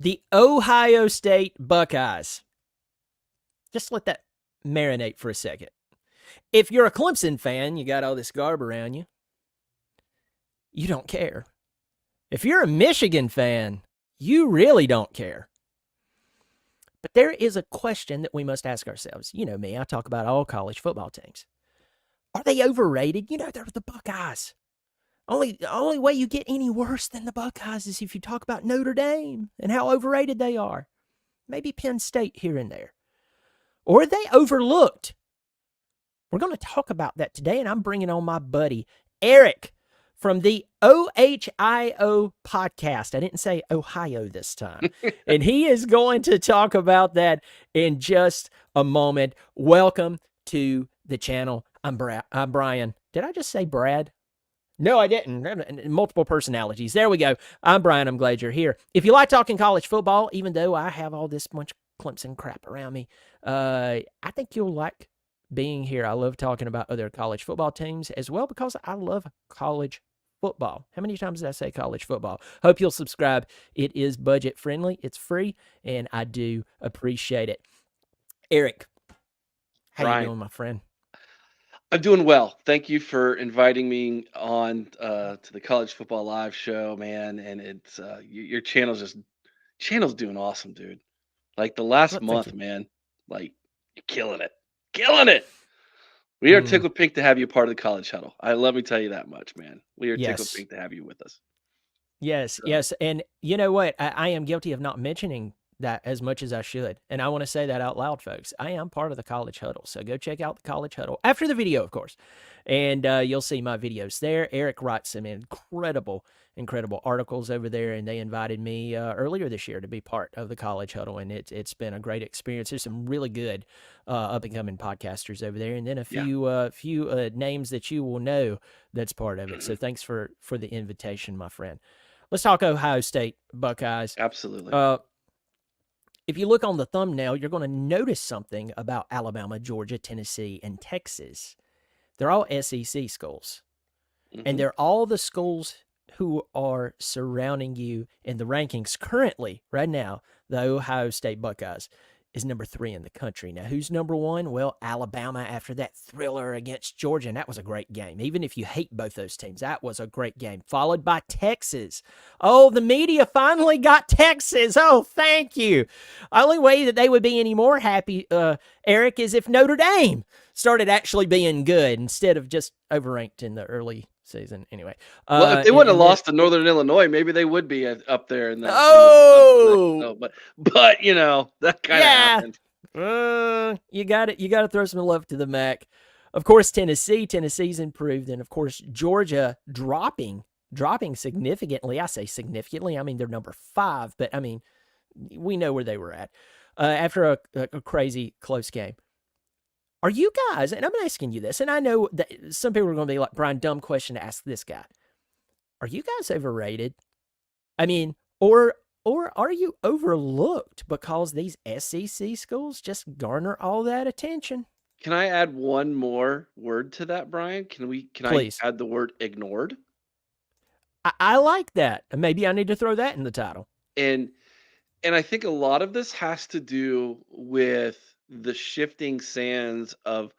The Ohio State Buckeyes. Just let that marinate for a second. If you're a Clemson fan, you got all this garb around you. You don't care. If you're a Michigan fan, you really don't care. But there is a question that we must ask ourselves. You know me, I talk about all college football teams. Are they overrated? You know, they're the Buckeyes. Only way you get any worse than the Buckeyes is if you talk about Notre Dame and how overrated they are. Maybe Penn State here and there. Or are they overlooked? We're going to talk about that today, and I'm bringing on my buddy, Eric, from the OHIO podcast. I didn't say Ohio this time. And he is going to talk about that in just a moment. Welcome to the channel. I'm Brian. Did I just say Brad? No, I didn't. Multiple personalities. There we go. I'm Brian. I'm glad you're here. If you like talking college football, even though I have all this bunch of Clemson crap around me, I think you'll like being here. I love talking about other college football teams as well because I love college football. How many times did I say college football? Hope you'll subscribe. It is budget friendly. It's free, and I do appreciate it. Eric, how you doing, my friend? I'm doing well. Thank you for inviting me on to the College Football Live show, man. And it's your channel's doing awesome, dude. Like the last month, man. Like you're killing it. We are tickled pink to have you part of the College Huddle. Let me tell you that much, man. We are tickled pink to have you with us. Yes, yes. And you know what? I am guilty of not mentioning that as much as I should. And I want to say that out loud, folks. I am part of the College Huddle. So go check out the College Huddle after the video, of course. And you'll see my videos there. Eric writes some incredible articles over there. And they invited me earlier this year to be part of the College Huddle. And it's been a great experience. There's some really good up-and-coming podcasters over there. And then a few names that you will know that's part of it. So thanks for the invitation, my friend. Let's talk Ohio State Buckeyes. Absolutely. If you look on the thumbnail, you're going to notice something about Alabama, Georgia, Tennessee, and Texas. They're all SEC schools. Mm-hmm. And they're all the schools who are surrounding you in the rankings currently, right now. The Ohio State Buckeyes is number 3 in the country. Now, who's number 1? Well, Alabama after that thriller against Georgia, and that was a great game. Even if you hate both those teams, that was a great game. Followed by Texas. Oh, the media finally got Texas. Oh, thank you. Only way that they would be any more happy, Eric, is if Notre Dame started actually being good instead of just overranked in the early season. Anyway, well, if they wouldn't have lost to Northern Illinois, maybe they would be up there in the. But you know that kind of happened. You got it. You got to throw some love to the MAC. Of course, Tennessee's improved, and of course Georgia dropping significantly. I say significantly. I mean they're number 5, but I mean we know where they were at after a crazy close game. Are you guys, and I'm asking you this, and I know that some people are going to be like, Brian, dumb question to ask this guy. Are you guys overrated? I mean, or are you overlooked because these SEC schools just garner all that attention? Can I add one more word to that, Brian? Please. I add the word ignored? I like that. Maybe I need to throw that in the title. And I think a lot of this has to do with the shifting sands of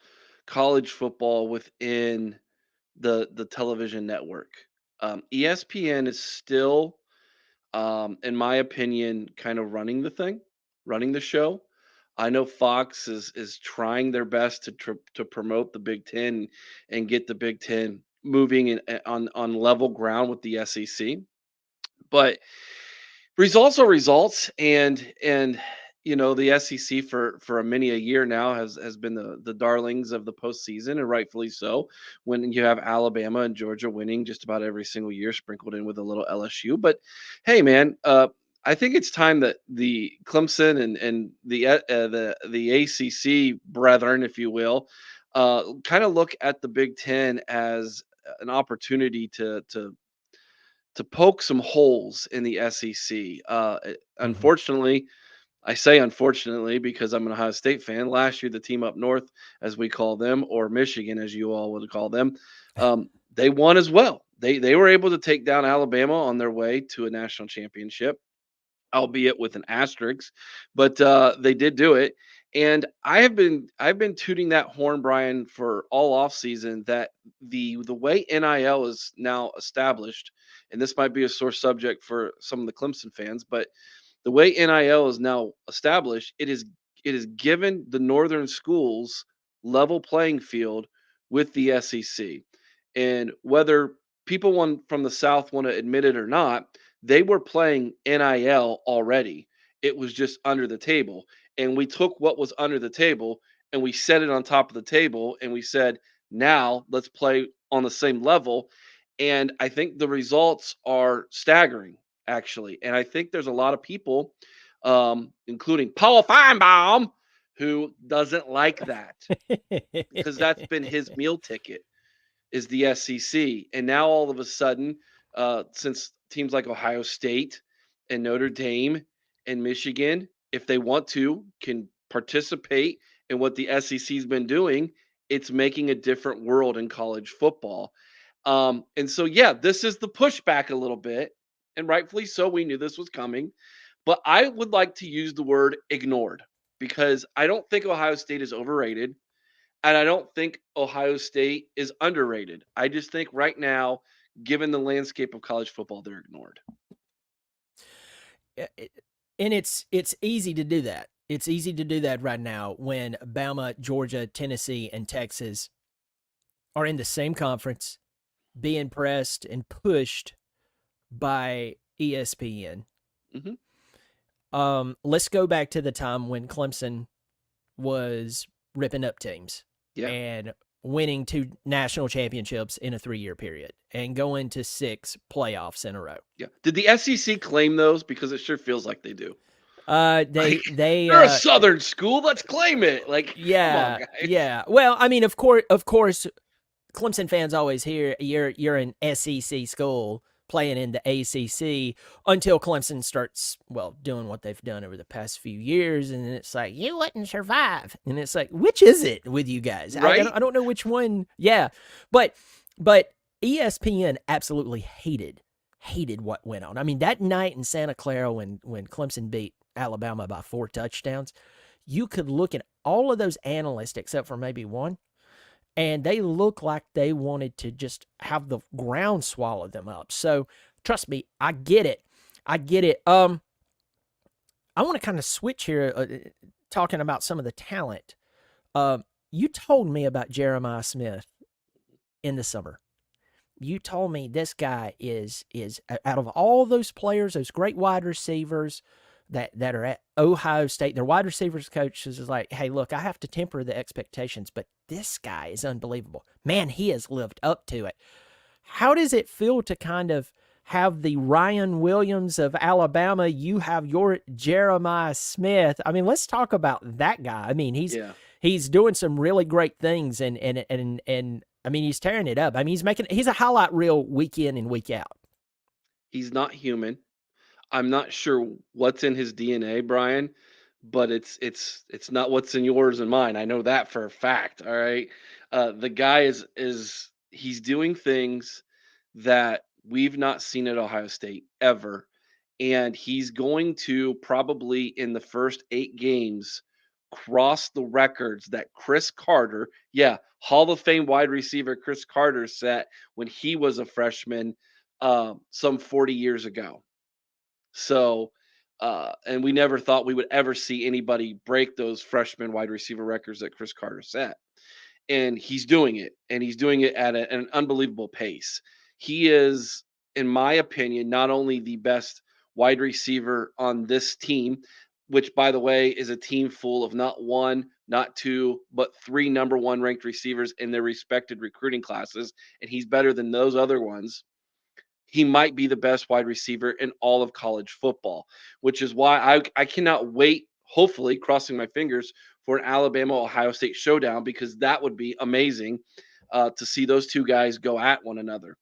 college football within the television network. ESPN is still, in my opinion, kind of running the show. I know Fox is trying their best to promote the Big Ten and get the Big Ten moving on level ground with the SEC, but results are results, and you know the SEC for many a year now has been the darlings of the postseason, and rightfully so. When you have Alabama and Georgia winning just about every single year, sprinkled in with a little LSU. But hey, man, I think it's time that the Clemson and the ACC brethren, if you will, kind of look at the Big Ten as an opportunity to poke some holes in the SEC. Unfortunately, I say unfortunately because I'm an Ohio State fan. Last year, the team up north, as we call them, or Michigan, as you all would call them, they won as well. They were able to take down Alabama on their way to a national championship. albeit with an asterisk, but they did do it. And I've been tooting that horn, Brian, for all off season that the way NIL is now established, and this might be a sore subject for some of the Clemson fans, but the way NIL is now established, it is given the northern schools level playing field with the SEC. And whether people from the South want to admit it or not, they were playing NIL already. It was just under the table. And we took what was under the table and we set it on top of the table and we said, now let's play on the same level. And I think the results are staggering, actually. And I think there's a lot of people, including Paul Feinbaum, who doesn't like that because that's been his meal ticket is the SEC. And now all of a sudden, since teams like Ohio State and Notre Dame and Michigan, if they want to, can participate in what the SEC's been doing, it's making a different world in college football. And so, yeah, this is the pushback a little bit, and rightfully so. We knew this was coming, but I would like to use the word ignored because I don't think Ohio State is overrated. And I don't think Ohio State is underrated. I just think right now, given the landscape of college football, they're ignored. And it's easy to do that. It's easy to do that right now when Bama, Georgia, Tennessee, and Texas are in the same conference, being pressed and pushed by ESPN. Hmm. Let's go back to the time when Clemson was ripping up teams Yeah. and winning 2 national championships in a 3-year period and going to 6 playoffs in a row. Yeah. Did the SEC claim those? Because it sure feels like they do. They Like, they they're a Southern school. Let's claim it. Like, come on, yeah, guys. yeah. Well, I mean, of course, Clemson fans always hear you're an SEC school playing in the ACC until Clemson starts doing what they've done over the past few years, and then it's like you wouldn't survive, and it's like which is it with you guys? Right? I don't know which one. Yeah, but ESPN absolutely hated what went on. I mean, that night in Santa Clara when Clemson beat Alabama by 4 touchdowns, you could look at all of those analysts except for maybe one, and they look like they wanted to just have the ground swallow them up. So trust me, I get it. I get it. I want to kind of switch here, talking about some of the talent. You told me about Jeremiah Smith in the summer. You told me this guy is out of all those players, those great wide receivers that are at Ohio State, their wide receivers coaches is like, hey, look, I have to temper the expectations, but this guy is unbelievable. Man, he has lived up to it. How does it feel to kind of have the Ryan Williams of Alabama? You have your Jeremiah Smith. I mean, let's talk about that guy. I mean, he's doing some really great things, and I mean, he's tearing it up. I mean, he's a highlight reel week in and week out. He's not human. I'm not sure what's in his DNA, Brian, but it's not what's in yours and mine. I know that for a fact. All right. The guy is he's doing things that we've not seen at Ohio State ever. And he's going to probably in the first 8 games cross the records that Chris Carter, yeah, Hall of Fame wide receiver Chris Carter set when he was a freshman some 40 years ago. So, and we never thought we would ever see anybody break those freshman wide receiver records that Chris Carter set. And he's doing it, and he's doing it at an unbelievable pace. He is, in my opinion, not only the best wide receiver on this team, which, by the way, is a team full of not one, not two, but 3 number one ranked receivers in their respected recruiting classes. And he's better than those other ones. He might be the best wide receiver in all of college football, which is why I cannot wait, hopefully, crossing my fingers, for an Alabama Ohio State showdown because that would be amazing to see those two guys go at one another.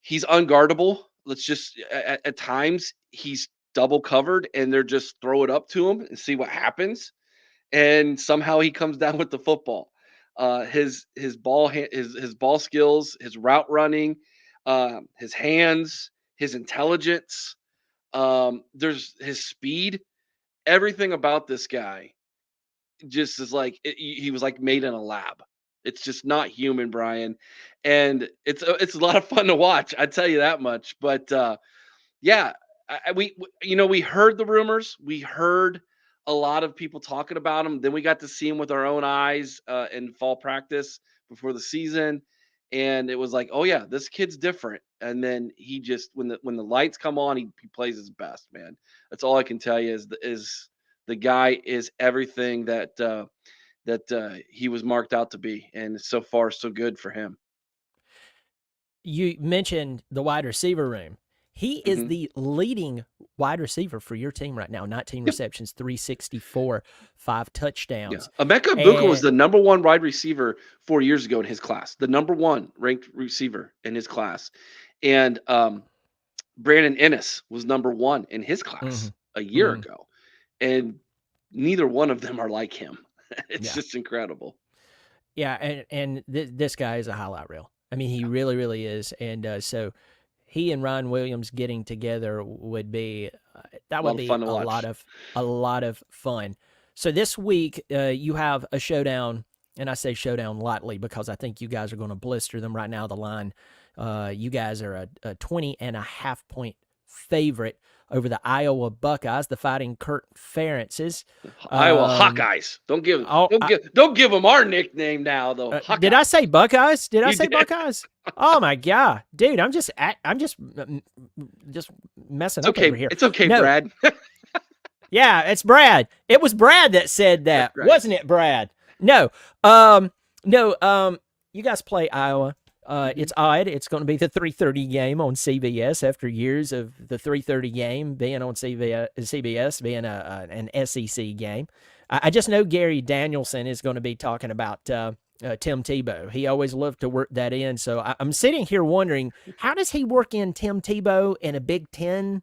He's unguardable. Let's just, at times, he's double covered and they're just throw it up to him and see what happens. And somehow he comes down with the football. His ball skills, his route running, his hands, his intelligence. There's his speed, everything about this guy just is like he was like made in a lab. It's just not human, Brian, and it's a lot of fun to watch. I tell you that much. But yeah, we heard the rumors. We heard a lot of people talking about him. Then we got to see him with our own eyes in fall practice before the season, and it was like, oh yeah, this kid's different. And then he just when the lights come on, he plays his best, man. That's all I can tell you is the guy is everything that he was marked out to be, and so far so good for him. You mentioned the wide receiver room. He is Hmm. the leading wide receiver for your team right now. 19 Yep. receptions, 364, 5 Yeah. touchdowns. Emeka Egbuka was And the number one wide receiver 4 years ago in his class, the number one ranked receiver in his class. And Brandon Ennis was number one in his class mhm, a year mhm, ago. And neither one of them are like him. It's yeah. just incredible. Yeah, and this guy is a highlight reel. I mean, he really, really is. And so he and Ryan Williams getting together would be that A would lot of be fun to watch. a lot of fun. So this week you have a showdown, and I say showdown lightly because I think you guys are going to blister them right now. The line, you guys are a 20.5 point favorite over the Iowa Buckeyes, the Fighting Kirk Ferentzes. Iowa Um, Hawkeyes. Don't give oh, don't give them our nickname now though. did I Hawkeyes. say Buckeyes? Did I You say did. Buckeyes? Oh my god, dude! I'm just messing It's up over okay. here. It's okay, No, Brad. yeah, it's Brad. It was Brad that said That's that, right. wasn't it, Brad? No, um, no. You guys play Iowa. Mhm. It's odd. It's going to be the 3:30 game on CBS after years of the 3:30 game being on CBS being an SEC game. I just know Gary Danielson is going to be talking about Tim Tebow. He always loved to work that in. So I'm sitting here wondering, how does he work in Tim Tebow in a Big Ten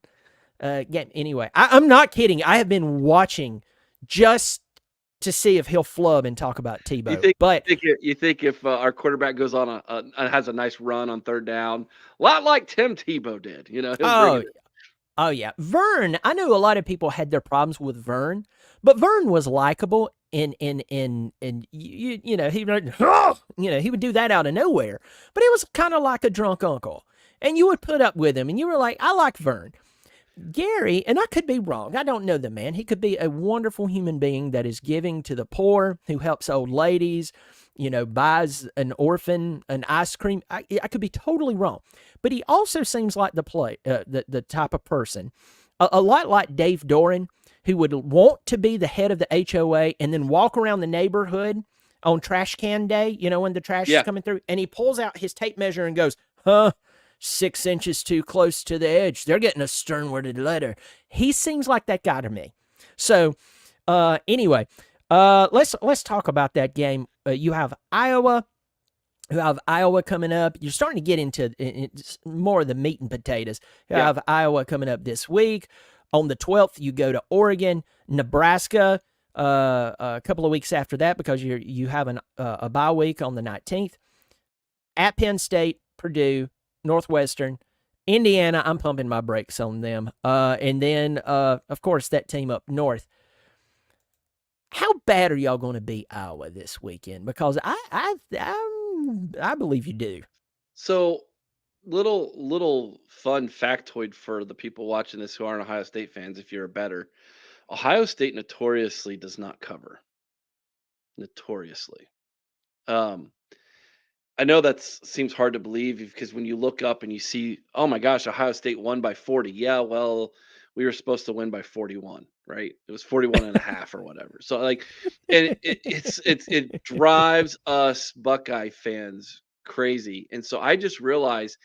game? Anyway, I'm not kidding. I have been watching just to see if he'll flub and talk about You Tebow. think But you think if our quarterback goes on has a nice run on third down, a lot like Tim Tebow did, he'll bring oh, it in. oh yeah, Vern. I know a lot of people had their problems with Vern, but Vern was likable. And he would, he would do that out of nowhere, but he was kind of like a drunk uncle, and you would put up with him, and you were like, I like Vern. Gary, and I could be wrong. I don't know the man. He could be a wonderful human being that is giving to the poor, who helps old ladies, buys an orphan an ice cream. I could be totally wrong, but he also seems like the type of person, a lot like Dave Doran, who would want to be the head of the HOA and then walk around the neighborhood on trash can day, when the trash is Yeah. coming through, and he pulls out his tape measure and goes, huh, 6 inches too close to the edge. They're getting a stern worded letter. He seems like that guy to me. So, anyway, let's talk about that game. You have Iowa. You have Iowa coming up. You're starting to get into more of the meat and potatoes. You Yeah. have Iowa coming up this week. On the 12th, you go to Oregon, Nebraska. A couple of weeks after that, because you have a bye week on the 19th. At Penn State, Purdue, Northwestern, Indiana. I'm pumping my brakes on them. And then, of course, that team up north. How bad are y'all going to beat Iowa this weekend? Because I believe you do. So, little fun factoid for the people watching this who aren't Ohio State fans, if you're a better. Ohio State notoriously does not cover. Notoriously. Um, I know that seems hard to believe because when you look up and you see, oh my gosh, Ohio State won by 40. Yeah, well, we were supposed to win by 41, right? It was 41 and a half or whatever. So like, and it drives us Buckeye fans crazy. And so I just realized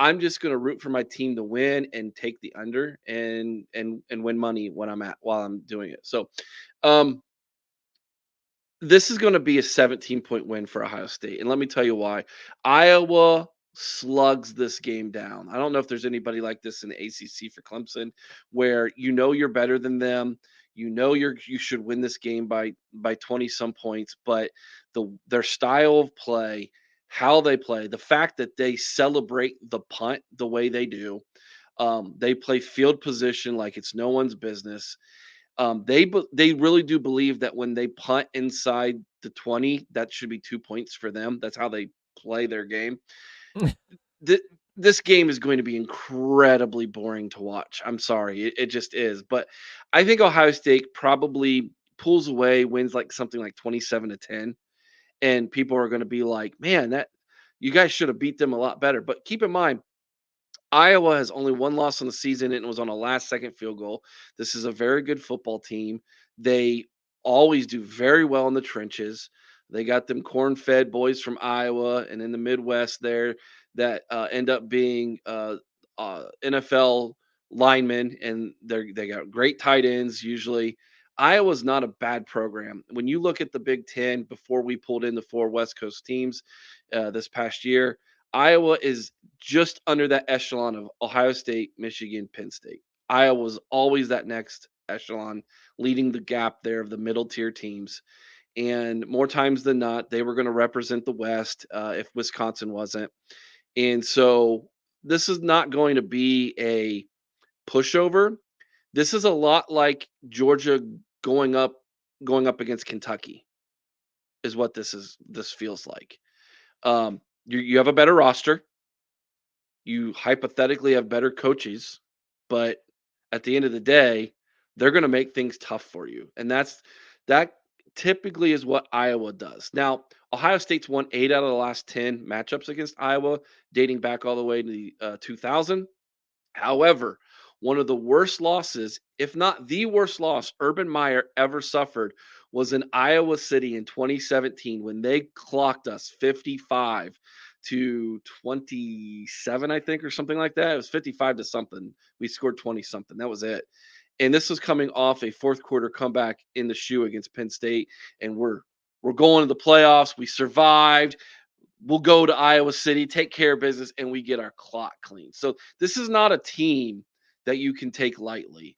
I'm just going to root for my team to win and take the under and win money while I'm doing it. So, um, this is gonna be a 17-point win for Ohio State, and let me tell you why. Iowa slugs this game down. I don't know if there's anybody like this in the ACC for Clemson, where you're better than them, you should win this game by 20 some points, but their style of play, how they play, the fact that they celebrate the punt the way they do, They play field position like it's no one's business. They really do believe that when they punt inside the 20, that should be 2 points for them. That's how they play their game. Th- this game is going to be incredibly boring to watch. I'm sorry, it just is. But I think Ohio State probably pulls away, wins like something like 27-10, and people are going to be like, "Man, that you guys should have beat them a lot better." But keep in mind, Iowa has only one loss on the season, and it was on a last-second field goal. This is a very good football team. They always do very well in the trenches. They got them corn-fed boys from Iowa and in the Midwest there that end up being NFL linemen, and they got great tight ends usually. Iowa's not a bad program. When you look at the Big Ten before we pulled in the four West Coast teams this past year, Iowa is just under that echelon of Ohio State, Michigan, Penn State. Iowa was always that next echelon, leading the gap there of the middle tier teams. And more times than not, they were going to represent the West if Wisconsin wasn't. And so this is not going to be a pushover. This is a lot like Georgia going up against Kentucky is what this feels like. You have a better roster. You hypothetically have better coaches, but at the end of the day, they're going to make things tough for you. And that typically is what Iowa does. Now, Ohio State's won 8 out of the last 10 matchups against Iowa, dating back all the way to the 2000. However, one of the worst losses, if not the worst loss Urban Meyer ever suffered, was in Iowa City in 2017 when they clocked us 55-27, I think, or something like that. It was 55 to something. We scored 20 something. That was it. And this was coming off a fourth quarter comeback in the shoe against Penn State, and we're going to the playoffs. We survived. We'll go to Iowa City, take care of business, and we get our clock clean. So this is not a team that you can take lightly.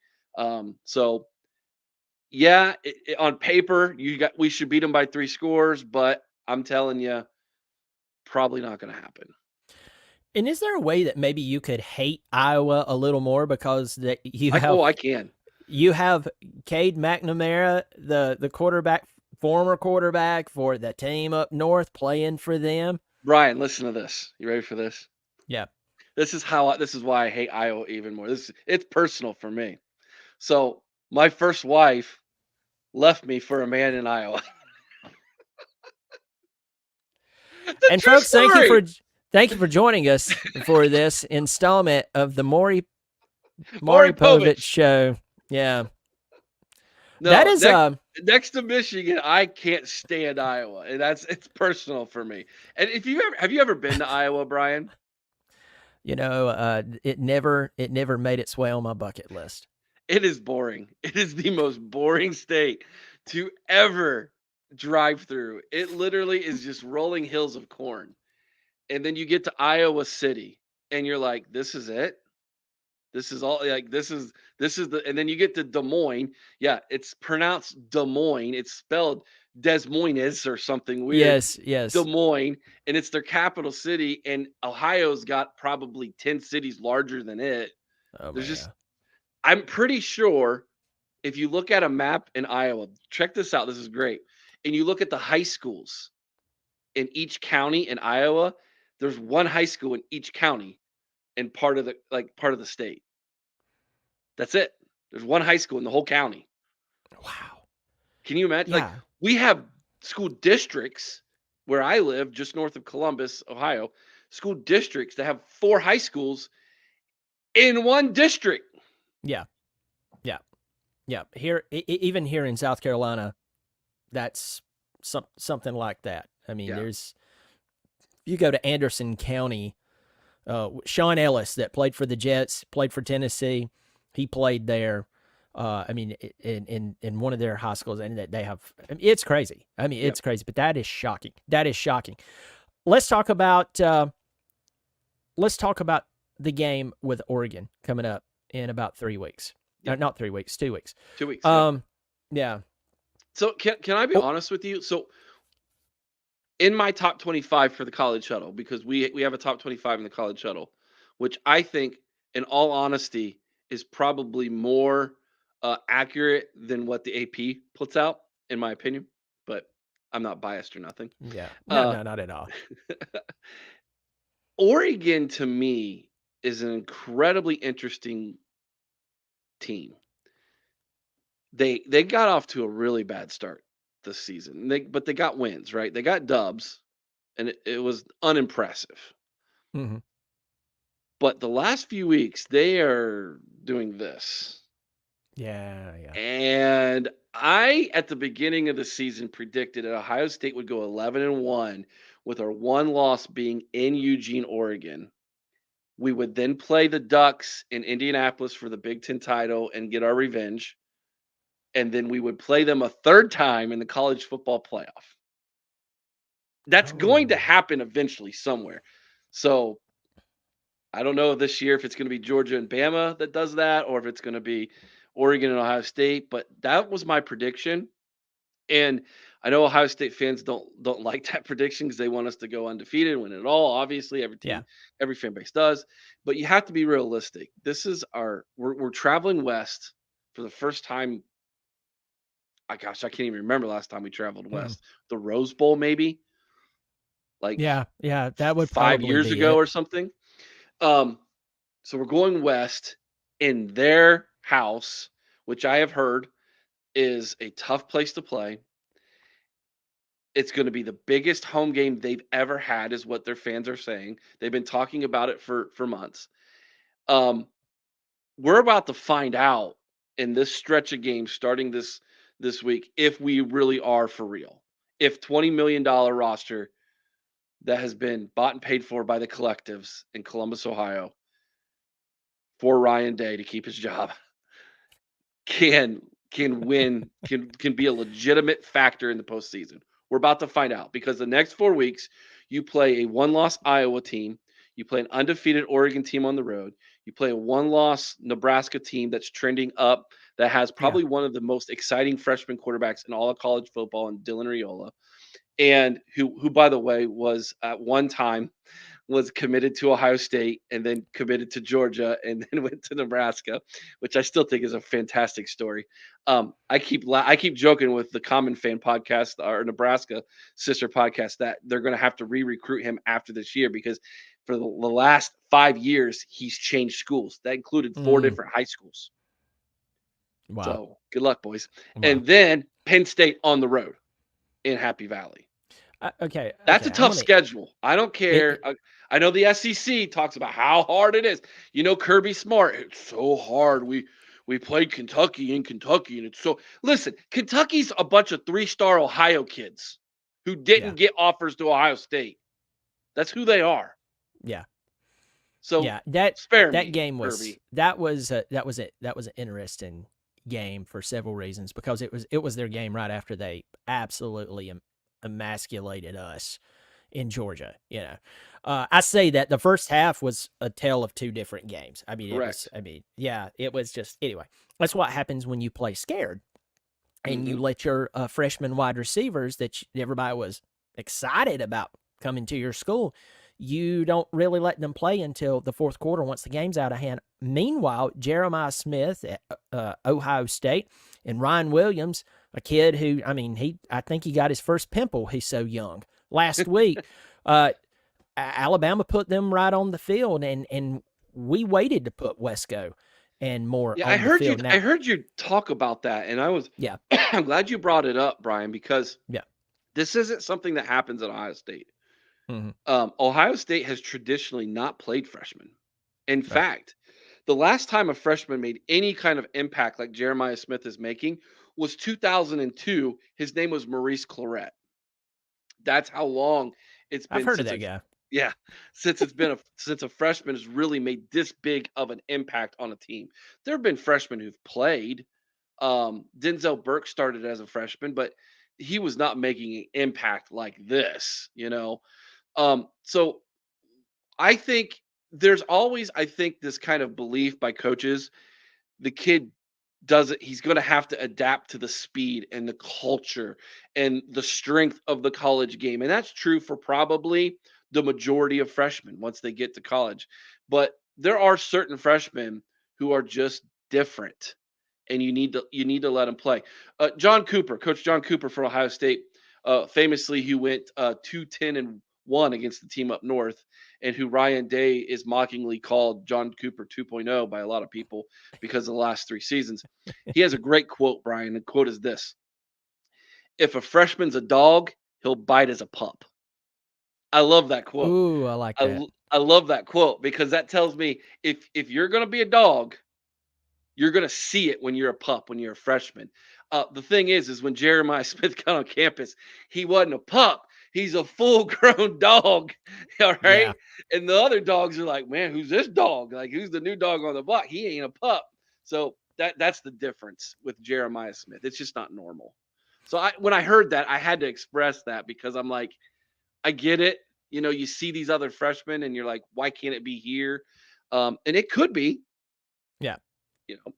So yeah, on paper, we should beat them by 3 scores, but I'm telling you, probably not going to happen. And is there a way that maybe you could hate Iowa a little more because that you have I can. you have Cade McNamara, the quarterback, former quarterback for the team up north, playing for them? Brian, listen to this. You ready for this? Yeah. This is why I hate Iowa even more. It's personal for me. So my first wife left me for a man in Iowa. It's a And true folks, story. thank you for joining us for this installment of the Maury Maury Povich Povich. show. Yeah. That No, is next to Michigan, I can't stand Iowa, and it's personal for me. And if you ever have you ever been to Iowa, Brian? it never made its way on my bucket list. It is boring. It is the most boring state to ever drive through. It literally is just rolling hills of corn. And then you get to Iowa City and you're like, this is it. This is all like this is the and then you get to Des Moines. Yeah, it's pronounced Des Moines. It's spelled Des Moines or something weird. Yes, Des yes. Moines, and it's their capital city, and Ohio's got probably 10 cities larger than it. Oh There's just man. I'm pretty sure if you look at a map in Iowa, check this out. This is great. And you look at the high schools in each county in Iowa, there's one high school in each county and part of the state. That's it. There's one high school in the whole county. Wow. Can you imagine? Like Yeah. we have school districts where I live, just north of Columbus, Ohio, school districts that have 4 high schools in one district. Yeah. Yeah. Yeah. Here even here in South Carolina, that's something like that. I mean, Yeah. you go to Anderson County, Sean Ellis that played for the Jets, played for Tennessee, he played there. I mean, in one of their high schools, and that they have, I mean, it's crazy. I mean, Yep. it's crazy, but that is shocking. That is shocking. Let's talk about the game with Oregon coming up in about 3 weeks. Yep. Not 3 weeks, 2 weeks. 2 weeks. Yeah. Yeah. So can I be Oh, honest with you? So in my top 25 for the college shuttle, because we have a top 25 in the college shuttle, which I think in all honesty, is probably more accurate than what the AP puts out, in my opinion. But I'm not biased or nothing. Yeah. No, Uh, no, not at all. Oregon to me is an incredibly interesting team. They got off to a really bad start this season. But they got wins, right? They got dubs, and it was unimpressive. Mhm. But the last few weeks, they are doing this. Yeah, yeah. And I, at the beginning of the season, predicted that Ohio State would go 11-1, with our one loss being in Eugene, Oregon. We would then play the Ducks in Indianapolis for the Big Ten title and get our revenge. And then we would play them a third time in the college football playoff. That's going to Oh, happen eventually somewhere. So I don't know this year if it's going to be Georgia and Bama that does that, or if it's going to be Oregon and Ohio State. But that was my prediction. And I know Ohio State fans don't like that prediction because they want us to go undefeated, win it all. Obviously, every yeah. team, every fan base does. But you have to be realistic. This is we're traveling west for the first time. I can't even remember last time we traveled Mhm. west. The Rose Bowl, maybe like Yeah, yeah, that would 5 probably years be ago it. or something. Um, so we're going west in their house, which I have heard is a tough place to play. It's gonna be the biggest home game they've ever had, is what their fans are saying. They've been talking about it for months. Um, we're about to find out in this stretch of games starting this week if we really are for real. If $20 million roster that has been bought and paid for by the collectives in Columbus, Ohio, for Ryan Day to keep his job, can can win, can be a legitimate factor in the postseason. We're about to find out because the next 4 weeks, you play a one-loss Iowa team, you play an undefeated Oregon team on the road, you play a one-loss Nebraska team that's trending up, that has Yeah. probably one of the most exciting freshman quarterbacks in all of college football, and Dylan Raiola, and who by the way was at one time was committed to Ohio State and then committed to Georgia and then went to Nebraska, which I still think is a fantastic story. I keep joking with the Common Fan podcast, our Nebraska sister podcast, that they're going to have to re-recruit him after this year because for the last 5 years he's changed schools. That included four Mm, different high schools. wow. So good luck, boys. Wow. And then Penn State on the road in Happy Valley. Okay, That's okay, a I'm tough gonna schedule. I don't care. it I know the SEC talks about how hard it is. You know, Kirby Smart, it's so hard. We played Kentucky in Kentucky, and it's so listen, Kentucky's a bunch of three-star Ohio kids who yeah, didn't get offers to Ohio State. That's who they are. yeah. So Yeah, that spare that me, game was Kirby. that was an interesting game for several reasons because it was their game right after they absolutely emasculated us in Georgia. I say that the first half was a tale of two different games. I mean, it was. Correct. I mean, yeah, it was just anyway. That's what happens when you play scared and Hmm. you let your freshman wide receivers that everybody was excited about coming to your school, you don't really let them play until the fourth quarter once the game's out of hand. Meanwhile, Jeremiah Smith at Ohio State and Ryan Williams, a kid who, I think he got his first pimple. He's so young. Last week, uh, Alabama put them right on the field, and we waited to put Wesco and more Yeah, on the field. I Now, heard you talk about that, and I was yeah, I'm glad you brought it up, Brian, because yeah. this isn't something that happens at Ohio State. Hmm. Ohio State has traditionally not played freshmen. In Right. fact, the last time a freshman made any kind of impact like Jeremiah Smith is making was 2002. His name was Maurice Claret. That's how long it's I've been heard of since that guy. yeah, since it's been since a freshman has really made this big of an impact on a team. There have been freshmen who've played. Denzel Burke started as a freshman, but he was not making an impact like this. So I think there's always, I think, this kind of belief by coaches. The kid does it. He's going to have to adapt to the speed and the culture and the strength of the college game. And that's true for probably the majority of freshmen once they get to college. But there are certain freshmen who are just different, and you need to let them play. John Cooper, Coach John Cooper for Ohio State, famously he went 2-10-1 against the team up north, and who Ryan Day is mockingly called John Cooper 2.0 by a lot of people because of the last 3 seasons. He has a great quote, Brian. The quote is this: "If a freshman's a dog, he'll bite as a pup." I love that quote. Ooh, I like that. I love that quote because that tells me if you're going to be a dog, you're gonna see it when you're a pup, when you're a freshman. The thing is when Jeremiah Smith got on campus, he wasn't a pup. He's a full-grown dog. All Yeah. right. And the other dogs are like, man, who's this dog? Like, who's the new dog on the block? He ain't a pup. So that's the difference with Jeremiah Smith. It's just not normal. So when I heard that, I had to express that because I'm like, I get it. You see these other freshmen and you're like, why can't it be here? And it could be, Yeah.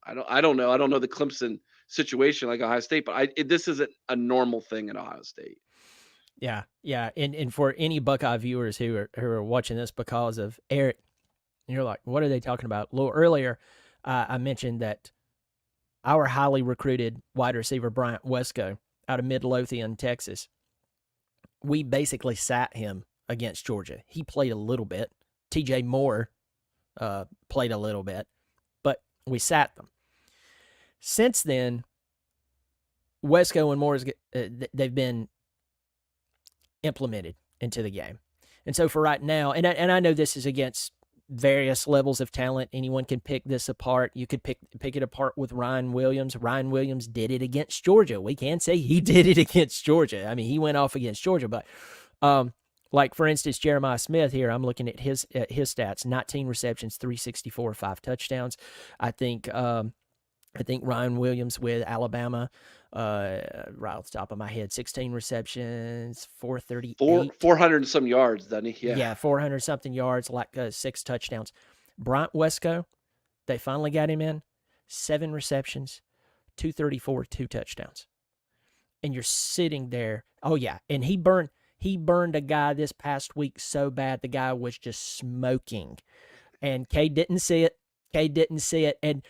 I don't know. I don't know the Clemson situation like Ohio State, but this isn't a normal thing in Ohio State. Yeah. Yeah. And for any Buckeye viewers who are watching this because of Eric, you're like, what are they talking about? A little earlier, I mentioned that our highly recruited wide receiver, Bryant Wesco, out of Midlothian, Texas, we basically sat him against Georgia. He played a little bit. TJ Moore played a little bit, but we sat them. Since then, Wesco and Moore, they've been implemented into the game. And so for right now, and I know this is against various levels of talent. Anyone can pick this apart. You could pick it apart with Ryan Williams. Ryan Williams did it against Georgia. We can say he did it against Georgia. I mean, he went off against Georgia, but like for instance, Jeremiah Smith here, I'm looking at his stats: 19 receptions, 364, 5 touchdowns. I think Ryan Williams with Alabama, right off the top of my head, 16 receptions, 438. 400 and some yards, doesn't he? Yeah, 400 something yards, like 6 touchdowns. Bryant Wesco, they finally got him in, 7 receptions, 234, 2 touchdowns. And you're sitting there. Oh yeah, and he burned a guy this past week so bad the guy was just smoking. And Cade didn't see it. And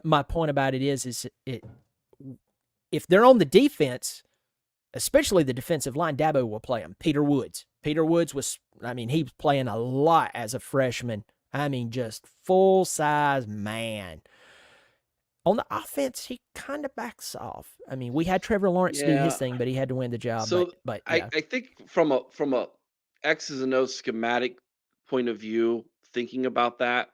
my point about it is if they're on the defense, especially the defensive line, Dabo will play him. Peter Woods was, he was playing a lot as a freshman. Just full-size man. On the offense, he kind of backs off. We had Trevor Lawrence do his thing, but he had to win the job. So but I think from a X's and O's schematic point of view, thinking about that,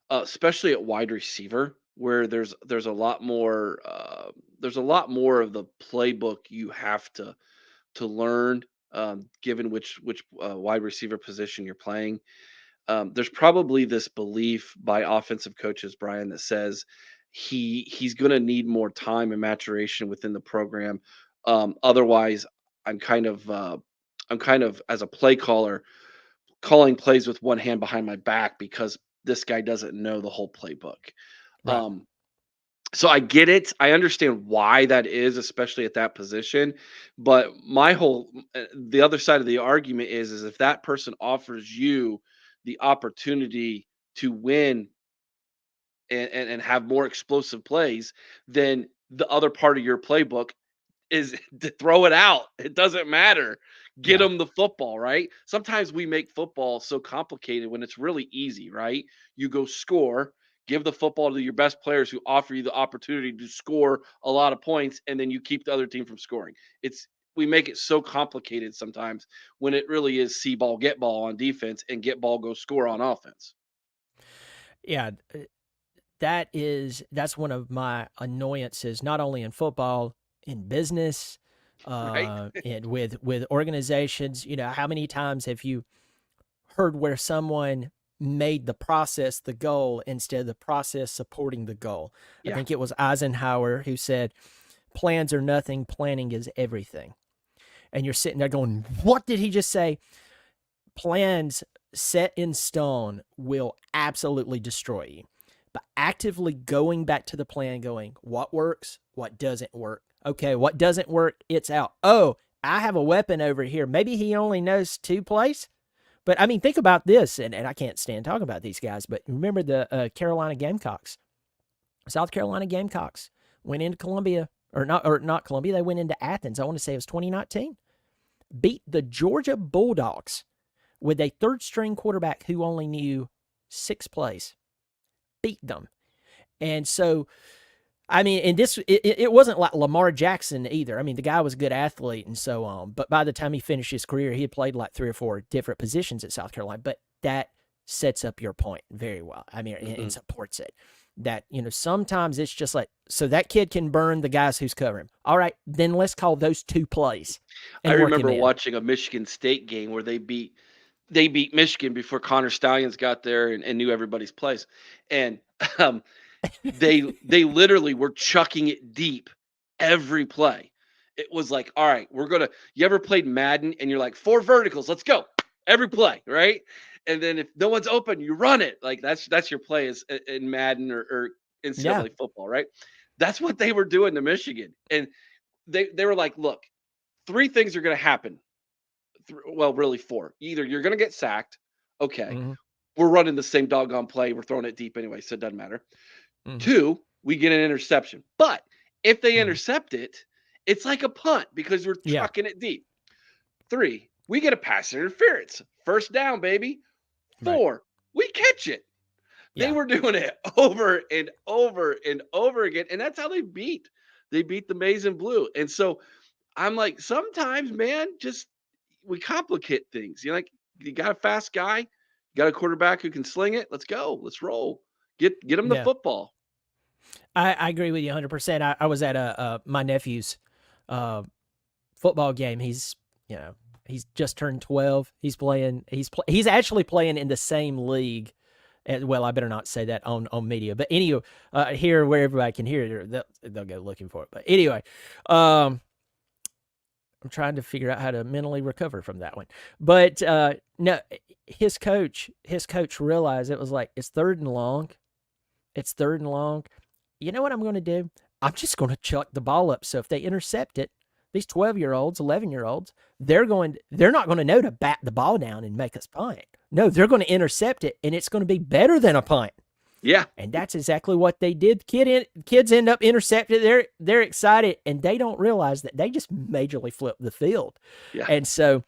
especially at wide receiver, where there's a lot more of the playbook you have to learn, given which wide receiver position you're playing. There's probably this belief by offensive coaches, Brian, that says he's going to need more time and maturation within the program. Otherwise, I'm kind of as a play caller calling plays with one hand behind my back because this guy doesn't know the whole playbook. right. So I get it. I understand why that is, especially at that position. But the other side of the argument is if that person offers you the opportunity to win and have more explosive plays, then the other part of your playbook is to throw it out. It doesn't matter. Get Yeah. them the football, right? Sometimes we make football so complicated when it's really easy, right? You go score, give the football to your best players who offer you the opportunity to score a lot of points, and then you keep the other team from scoring. We make it so complicated sometimes when it really is see ball, get ball on defense and get ball, go score on offense. Yeah. That's one of my annoyances, not only in football, in business, Right? and with organizations. How many times have you heard where someone made the process the goal instead of the process supporting the goal? I Yeah. think it was Eisenhower who said, plans are nothing, planning is everything. And you're sitting there going, what did he just say? Plans set in stone will absolutely destroy you. But actively going back to the plan, going, what works, what doesn't work. Okay, what doesn't work, it's out. Oh, I have a weapon over here. Maybe he only knows 2 plays. But I mean, think about this, and I can't stand talking about these guys, but remember the Carolina Gamecocks, South Carolina Gamecocks went into Columbia, or not Columbia, they went into Athens. I want to say it was 2019. Beat the Georgia Bulldogs with a third string quarterback who only knew 6 plays. Beat them. And so, I mean, and it wasn't like Lamar Jackson either. I mean, the guy was a good athlete and so on. But by the time he finished his career, he had played like 3 or 4 different positions at South Carolina. But that sets up your point very well. I mean, and supports it. That, sometimes it's just like, so that kid can burn the guys who's covering him. All right, then let's call those 2 plays. I remember watching a Michigan State game where they beat Michigan before Connor Stallions got there and knew everybody's plays. And they literally were chucking it deep every play. It was like, all right, you ever played Madden and you're like 4 verticals, let's go. Every play, right? And then if no one's open, you run it. Like that's your play is in Madden or NCAA football, right? That's what they were doing to Michigan. And they were like, look, 3 things are going to happen. Well, really 4. Either you're going to get sacked. Okay. We're running the same doggone play. We're throwing it deep anyway, so it doesn't matter. 2, we get an interception. But if they intercept it, it's like a punt because we're trucking it deep. 3, we get a pass interference. First down, baby. 4, we catch it. They were doing it over and over and over again. And that's how they beat the Maize and Blue. And so I'm like, sometimes, man, we complicate things. You're like, you got a fast guy, you got a quarterback who can sling it. Let's go. Let's roll. Get him the football. I agree with you 100%. I was at my nephew's football game. He's just turned 12. He's actually playing in the same league. Well, I better not say that on media. But anyway, here where everybody can hear it, they'll go looking for it. But anyway, I'm trying to figure out how to mentally recover from that one. But no, his coach realized it was like, it's 3rd and long. It's 3rd and long. You know what I'm going to do? I'm just going to chuck the ball up. So if they intercept it, these 12-year-olds, 11-year-olds, they're not going to know to bat the ball down and make us punt. No, they're going to intercept it, and it's going to be better than a punt. Yeah. And that's exactly what they did. Kids end up intercepted. They're excited, and they don't realize that they just majorly flipped the field. Yeah. And so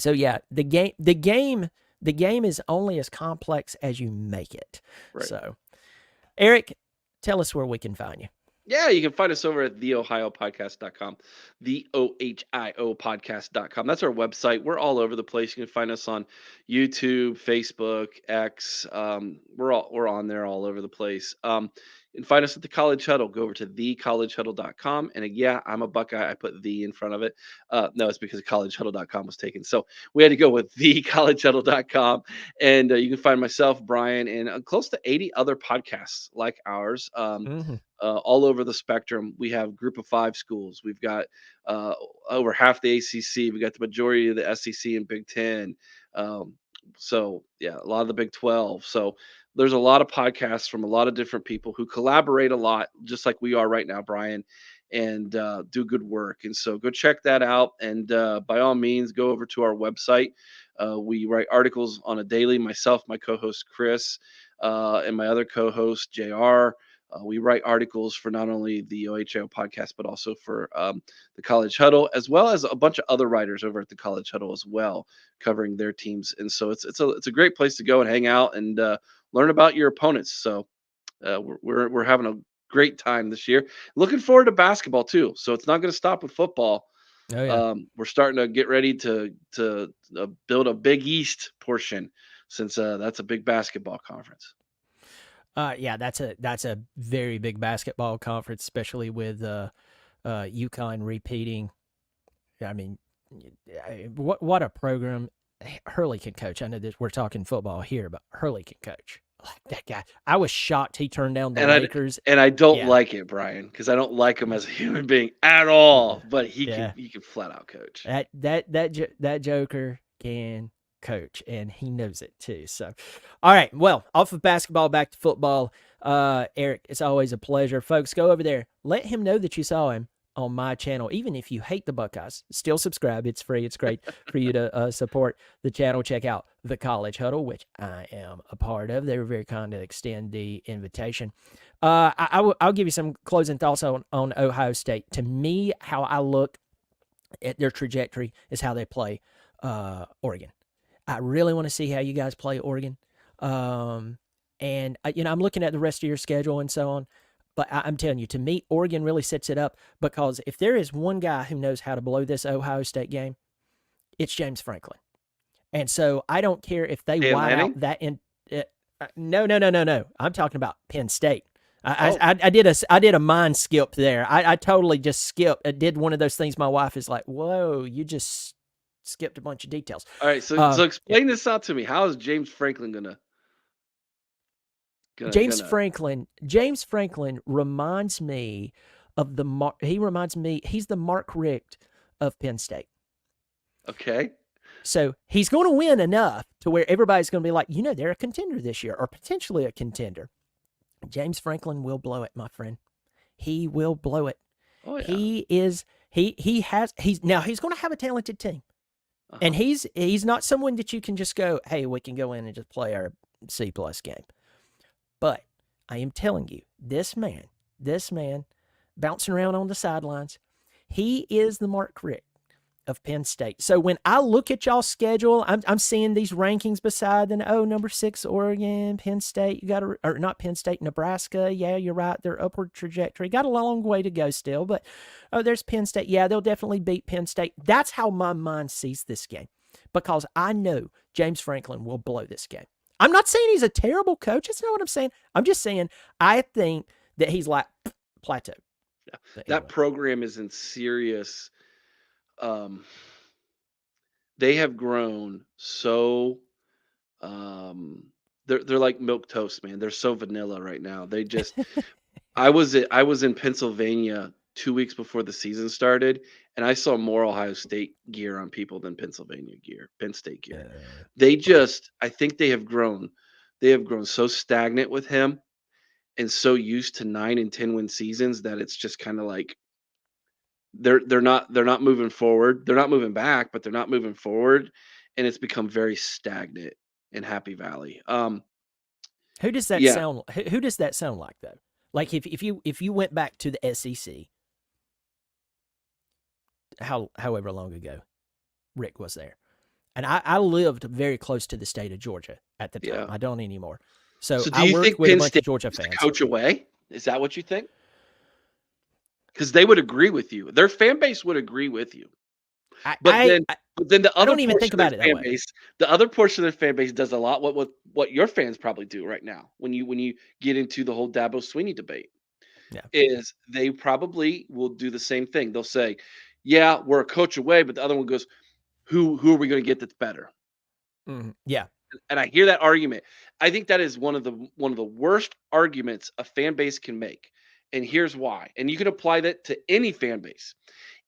yeah, the game is only as complex as you make it. Right. So, Eric, tell us where we can find you. Yeah, you can find us over at theohiopodcast.com, theohiopodcast.com. That's our website. We're all over the place. You can find us on YouTube, Facebook, X. We're on there all over the place. And find us at the College Huddle. Go over to thecollegehuddle.com. And yeah, I'm a Buckeye. I put the in front of it. No, it's because collegehuddle.com was taken. So we had to go with thecollegehuddle.com. And you can find myself, Brian, and close to 80 other podcasts like ours. All over the spectrum. We have group of 5 schools. We've got over half the ACC. We got the majority of the SEC and Big Ten. So yeah, a lot of the Big 12. So there's a lot of podcasts from a lot of different people who collaborate a lot, just like we are right now, Brian, and do good work. And so go check that out. And by all means, go over to our website. We write articles on a daily. Myself, my co-host Chris, and my other co-host JR. We write articles for not only the OHIO podcast, but also for the College Huddle, as well as a bunch of other writers over at the College Huddle as well, covering their teams. And so it's a great place to go and hang out and learn about your opponents. So we're having a great time this year. Looking forward to basketball too. So it's not going to stop with football. Oh, yeah. We're starting to get ready to build a Big East portion, since that's a big basketball conference. Yeah, that's a very big basketball conference, especially with UConn repeating. I mean, what a program Hurley can coach. I know that we're talking football here, but Hurley can coach. Like that guy, I was shocked he turned down the Lakers. I don't like it, Brian, because I don't like him as a human being at all. But he can flat out coach. That Joker can coach, and he knows it too. So, all right, well, off of basketball, back to football. Eric, it's always a pleasure. Folks, go over there. Let him know that you saw him. on my channel. Even if you hate the Buckeyes, still subscribe. It's free. It's great for you to support the channel. Check out the College Huddle, which I am a part of. They were very kind to extend the invitation. I'll give you some closing thoughts on Ohio State. To me, how I look at their trajectory is how they play Oregon. I really want to see how you guys play Oregon. And I'm looking at the rest of your schedule and so on. But I'm telling you, to me, Oregon really sets it up, because if there is one guy who knows how to blow this Ohio State game, it's James Franklin. And so I don't care if they wide out that in. No. I'm talking about Penn State. I did a mind skip there. I totally just skipped. I did one of those things. My wife is like, "Whoa, you just skipped a bunch of details." All right, so explain this out to me. How is James Franklin gonna? James Franklin reminds me of he's the Mark Richt of Penn State. Okay. So he's going to win enough to where everybody's going to be like, they're a contender this year, or potentially a contender. James Franklin will blow it, my friend. He will blow it. Oh, yeah. He's going to have a talented team. Uh-huh. And he's not someone that you can just go, hey, we can go in and just play our C+ game. But I am telling you, this man bouncing around on the sidelines, he is the Mark Richt of Penn State. So when I look at y'all's schedule, I'm seeing these rankings beside number 6 Oregon, Penn State. Not Penn State, Nebraska. Yeah, you're right. Their upward trajectory got a long way to go still, but there's Penn State. Yeah, they'll definitely beat Penn State. That's how my mind sees this game, because I know James Franklin will blow this game. I'm not saying he's a terrible coach. That's not what I'm saying. I'm just saying I think that he's like plateau. Yeah. That program is in serious. They have grown so. They're like milk toast, man. They're so vanilla right now. They just. I was in Pennsylvania 2 weeks before the season started, and I saw more Ohio State gear on people than Penn State gear. I think they have grown so stagnant with him and so used to 9 and 10 win seasons that it's just kind of like they're not moving forward. They're not moving back, but they're not moving forward, and it's become very stagnant in Happy Valley. Who does that sound? Who does that sound like, though? Like if you went back to the SEC, however long ago Rick was there, and I lived very close to the state of Georgia at the time. Yeah. I don't anymore. So do I you worked think with Penn a bunch State of Georgia fans. Coach away? Is that what you think? Because they would agree with you. Their fan base would agree with you. But then the other I don't even think about it that way. The other portion of their fan base does a lot what your fans probably do right now when you get into the whole Dabo Swinney debate. Yeah. Is they probably will do the same thing. They'll say, yeah, we're a coach away, but the other one goes, who are we going to get that's better? Mm-hmm. Yeah. And I hear that argument. I think that is one of the worst arguments a fan base can make. And here's why. And you can apply that to any fan base.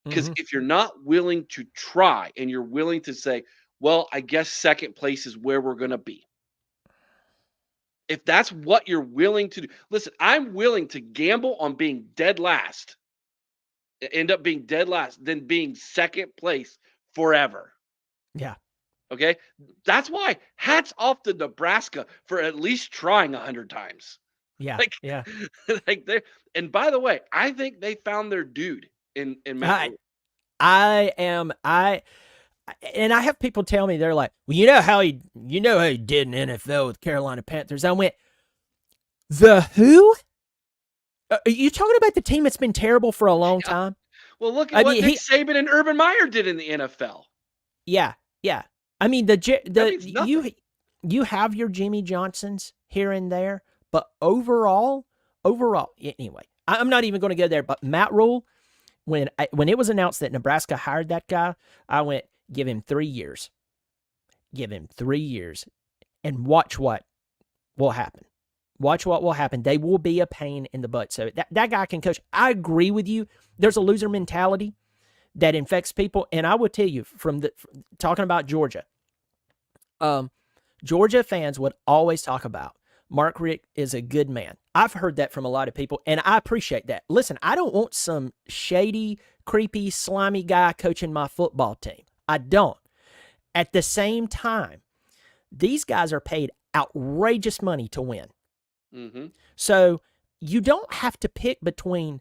Because if you're not willing to try and you're willing to say, well, I guess second place is where we're going to be. If that's what you're willing to do. Listen, I'm willing to gamble on being dead last. End up being dead last than being second place forever. Yeah. Okay? That's why hats off to Nebraska for at least trying 100 times. Yeah. Yeah. And by the way, I think they found their dude in Matt. And I have people tell me, they're like, well, you know how he did in NFL with Carolina Panthers. I went, the who? Are you talking about the team that's been terrible for a long time? Well, look at what Nick Saban and Urban Meyer did in the NFL. Yeah, yeah. I mean, you have your Jimmy Johnsons here and there, but overall, anyway, I'm not even going to go there. But Matt Rule, when it was announced that Nebraska hired that guy, I went, give him 3 years. Give him 3 years, and watch what will happen. Watch what will happen. They will be a pain in the butt. So that guy can coach. I agree with you. There's a loser mentality that infects people. And I will tell you, talking about Georgia, Georgia fans would always talk about, Mark Richt is a good man. I've heard that from a lot of people, and I appreciate that. Listen, I don't want some shady, creepy, slimy guy coaching my football team. I don't. At the same time, these guys are paid outrageous money to win. Mm-hmm. So you don't have to pick between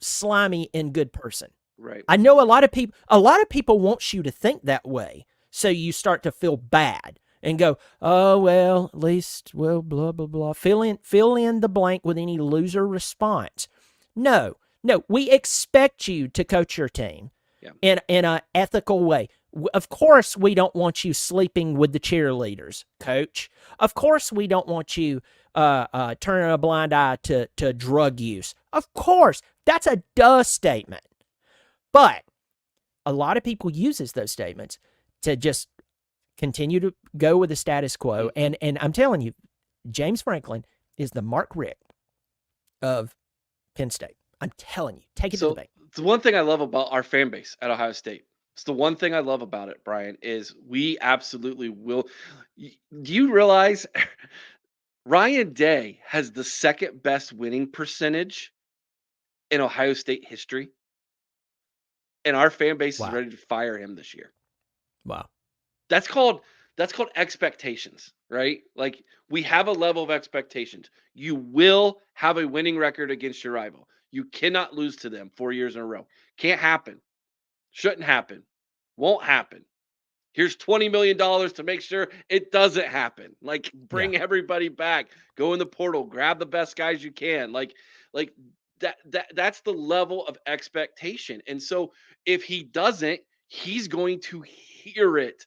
slimy and good person. Right. I know a lot of people want you to think that way. So you start to feel bad and go, oh, well, at least, well, blah, blah, blah. Fill in the blank with any loser response. No, we expect you to coach your team in an ethical way. Of course, we don't want you sleeping with the cheerleaders, coach. Of course, we don't want you turning a blind eye to drug use. Of course, that's a duh statement. But a lot of people uses those statements to just continue to go with the status quo. And I'm telling you, James Franklin is the Mark Richt of Penn State. I'm telling you, take it to the bank. The one thing I love about our fan base at Ohio State, it's the one thing I love about it, Brian, is we absolutely will. Do you realize Ryan Day has the second best winning percentage in Ohio State history? And our fan base is ready to fire him this year. Wow. That's called expectations, right? Like, we have a level of expectations. You will have a winning record against your rival. You cannot lose to them 4 years in a row. Can't happen. Shouldn't happen. Won't happen. Here's $20 million to make sure it doesn't happen. Like, bring everybody back. Go in the portal. Grab the best guys you can. Like that's the level of expectation. And so if he doesn't, he's going to hear it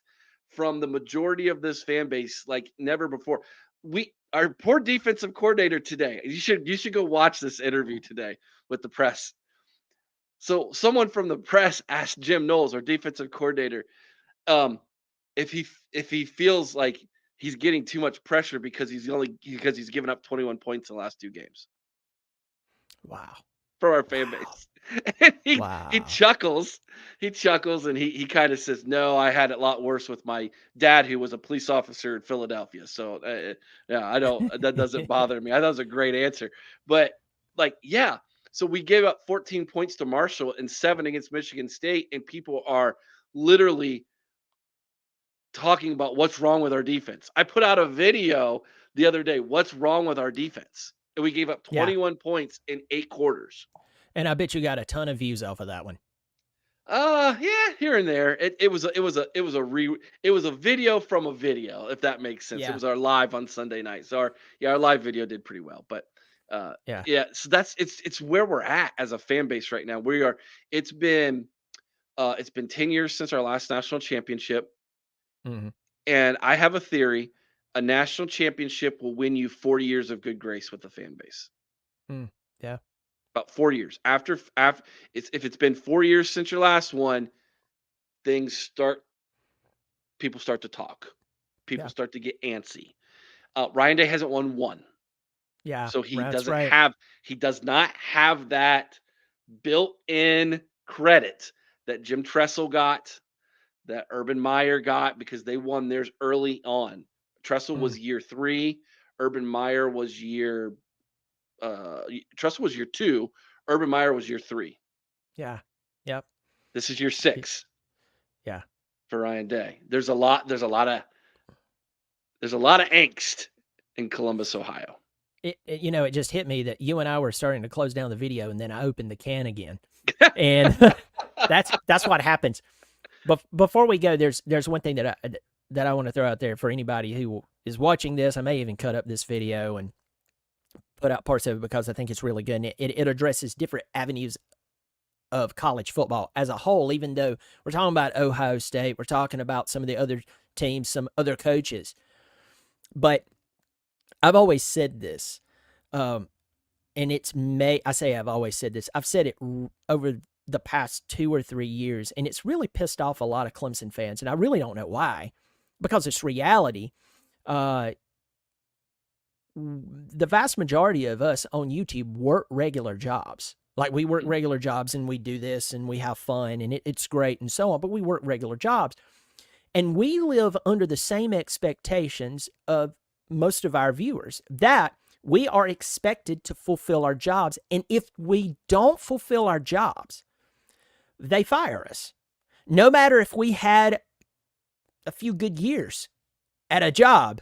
from the majority of this fan base like never before. Our poor defensive coordinator today. You should go watch this interview today with the press. So someone from the press asked Jim Knowles, our defensive coordinator, if he feels like he's getting too much pressure because he's given up 21 points in the last 2 games. Wow. For our fan base. And he chuckles. He chuckles and he kind of says, "No, I had it a lot worse with my dad, who was a police officer in Philadelphia. So I don't. That doesn't bother me." I thought it was a great answer. But so we gave up 14 points to Marshall and 7 against Michigan State, and people are literally talking about what's wrong with our defense. I put out a video the other day. What's wrong with our defense? And we gave up 21 points in 8 quarters. And I bet you got a ton of views off of that one. Here and there. It was a video from a video, if that makes sense. It was our live on Sunday night. So our live video did pretty well. But so it's where we're at as a fan base right now. It's been 10 years since our last national championship. Mm-hmm. And I have a theory: a national championship will win you 4 years of good grace with the fan base. Yeah. About 4 years. After if it's been 4 years since your last one, people start to talk. People start to get antsy. Ryan Day hasn't won one. Yeah. So he does not have that built-in credit that Jim Tressel got, that Urban Meyer got, because they won theirs early on. Tressel was year 3. Urban Meyer was year Tressel was year 2. Urban Meyer was year 3. Yeah. Yep. This is year 6. Yeah. For Ryan Day. There's a lot of angst in Columbus, Ohio. It just hit me that you and I were starting to close down the video, and then I opened the can again. And that's what happens. But before we go, there's one thing that I want to throw out there for anybody who is watching this. I may even cut up this video and put out parts of it because I think it's really good. And it addresses different avenues of college football as a whole, even though we're talking about Ohio State, we're talking about some of the other teams, some other coaches. But I've always said this, and I've always said this. I've said it over the past 2 or 3 years, and it's really pissed off a lot of Clemson fans, and I really don't know why, because it's reality. The vast majority of us on YouTube work regular jobs. Like, we work regular jobs, and we do this, and we have fun, and it's great, and so on, but we work regular jobs. And we live under the same expectations of most of our viewers, that we are expected to fulfill our jobs. And if we don't fulfill our jobs, they fire us. No matter if we had a few good years at a job,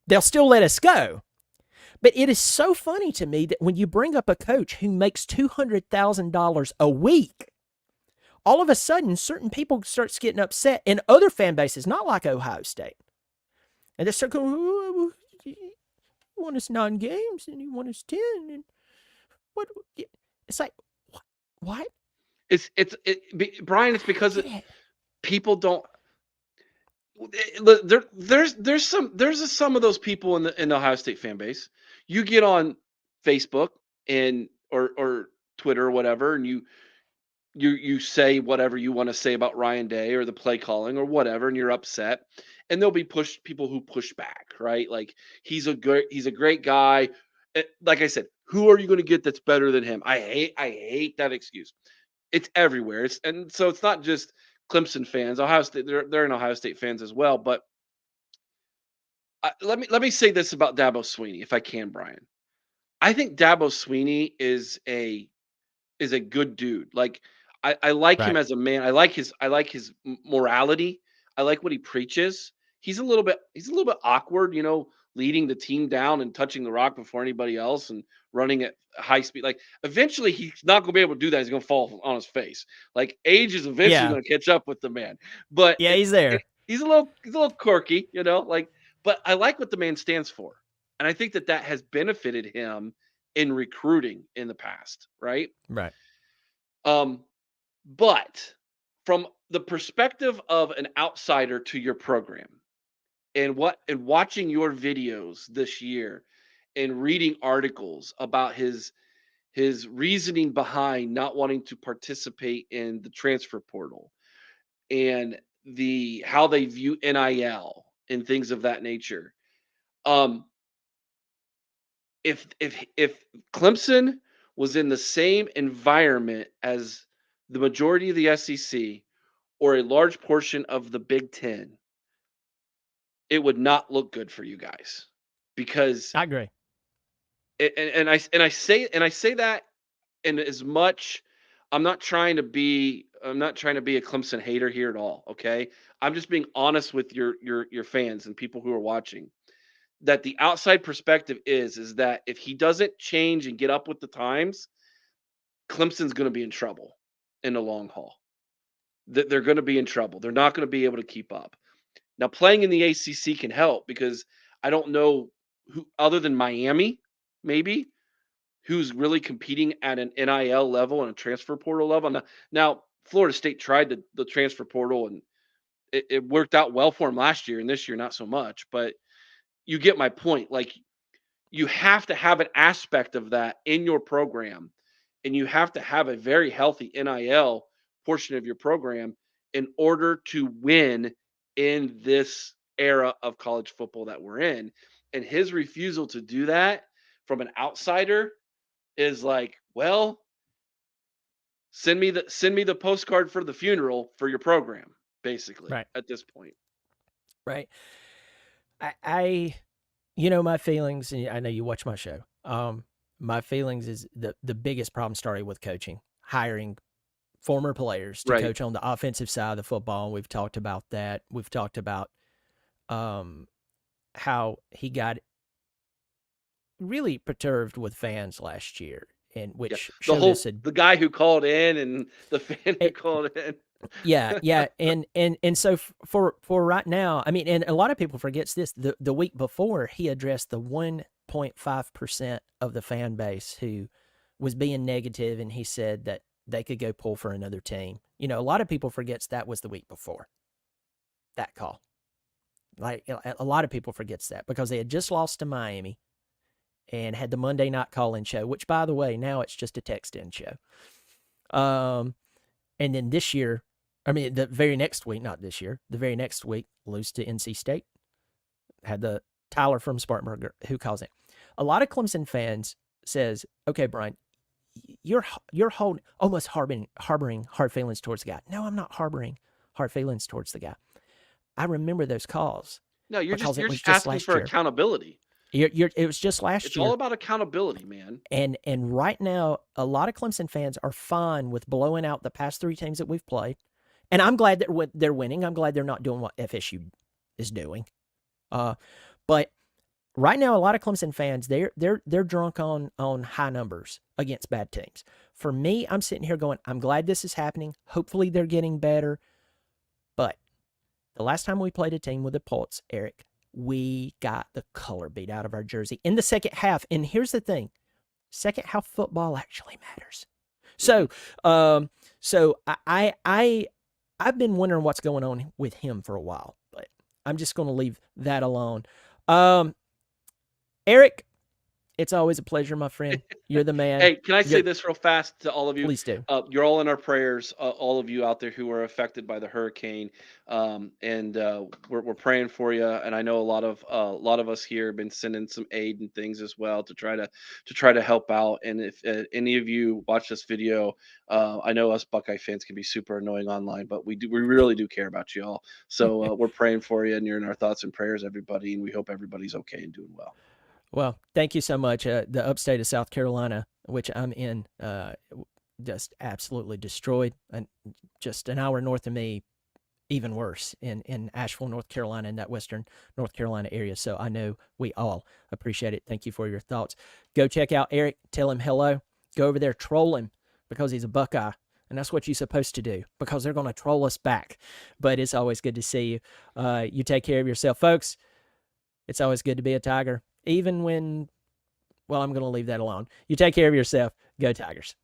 they'll still let us go. But it is so funny to me that when you bring up a coach who makes $200,000 a week, all of a sudden, certain people starts getting upset in other fan bases, not like Ohio State. And they start going, oh, he won us 9 games and he won us 10. And what? It's like, what? Brian, it's because people don't. There's some of those people in the Ohio State fan base. You get on Facebook and or Twitter or whatever, and you say whatever you want to say about Ryan Day or the play calling or whatever, and you're upset. And there'll be people who push back, right? Like he's a great guy. Like I said, who are you going to get that's better than him? I hate that excuse. It's everywhere. And so it's not just Clemson fans. Ohio State, they're in Ohio State fans as well. But let me say this about Dabo Swinney, if I can, Brian. I think Dabo Swinney is a good dude. Like I like him Right. as a man. I like his morality. I like what he preaches. He's a little bit awkward, leading the team down and touching the rock before anybody else and running at high speed. Like eventually he's not going to be able to do that. He's going to fall on his face. Like age is eventually Yeah. going to catch up with the man. But Yeah, he's there. he's a little quirky, like, but I like what the man stands for. And I think that has benefited him in recruiting in the past, right? Right. But from the perspective of an outsider to your program and watching your videos this year and reading articles about his reasoning behind not wanting to participate in the transfer portal and how they view NIL and things of that nature. If Clemson was in the same environment as the majority of the SEC or a large portion of the Big Ten, it would not look good for you guys because I agree. I say that in as much I'm not trying to be a Clemson hater here at all. Okay, I'm just being honest with your fans and people who are watching. That the outside perspective is that if he doesn't change and get up with the times, Clemson's going to be in trouble in the long haul. They're going to be in trouble. They're not going to be able to keep up. Now, playing in the ACC can help because I don't know who other than Miami, maybe, who's really competing at an NIL level and a transfer portal level. Now Florida State tried the transfer portal and it worked out well for them last year, and this year not so much. But you get my point. Like you have to have an aspect of that in your program, and you have to have a very healthy NIL portion of your program in order to win in this era of college football that we're in. And his refusal to do that from an outsider is like, well, send me the postcard for the funeral for your program, basically, Right. at this point. Right. I my feelings, and I know you watch my show. My feelings is the biggest problem started with coaching, hiring former players to Right. coach on the offensive side of the football. We've talked about that. We've talked about how he got really perturbed with fans last year, and Yeah. which showed us The guy who called in and the fan who called in. yeah, and so for right now, I mean, and a lot of people forgets this. The week before, he addressed the 1.5% of the fan base who was being negative, and he said that they could go pull for another team. A lot of people forgets that was the week before that call. Like a lot of people forgets that because they had just lost to Miami and had the Monday night call-in show, which, by the way, now it's just a text-in show. And then this year, the very next week, not this year, the very next week, lose to NC State. Had the Tyler from Spartanburg who calls in. A lot of Clemson fans says, okay, Brian, you're almost harboring hard feelings towards the guy. No, I'm not harboring hard feelings towards the guy. I remember those calls. No, because it you're was just just asking last for year. accountability. It was just last It's all year. about accountability, man. And right now, a lot of Clemson fans are fine with blowing out the past 3 teams that we've played. And I'm glad that they're winning. I'm glad they're not doing what FSU is doing. But right now, a lot of Clemson fans they're drunk on high numbers against bad teams. For me, I'm sitting here going, I'm glad this is happening. Hopefully, they're getting better. But the last time we played a team with a pulse, Eric, we got the color beat out of our jersey in the second half. And here's the thing: second half football actually matters. So, so I've been wondering what's going on with him for a while, but I'm just going to leave that alone. Eric, it's always a pleasure, my friend. You're the man. Hey, can I say this real fast to all of you? Please do. You're all in our prayers, all of you out there who were affected by the hurricane, and we're praying for you. And I know a lot of us here have been sending some aid and things as well to try to help out. And if any of you watch this video, I know us Buckeye fans can be super annoying online, but we really do care about you all. So we're praying for you, and you're in our thoughts and prayers, everybody. And we hope everybody's okay and doing well. Well, thank you so much. The upstate of South Carolina, which I'm in, just absolutely destroyed. And just an hour north of me, even worse in Asheville, North Carolina, in that western North Carolina area. So I know we all appreciate it. Thank you for your thoughts. Go check out Eric. Tell him hello. Go over there, troll him because he's a Buckeye. And that's what you're supposed to do because they're going to troll us back. But it's always good to see you. You take care of yourself, folks. It's always good to be a Tiger. Even when, well, I'm going to leave that alone. You take care of yourself. Go Tigers.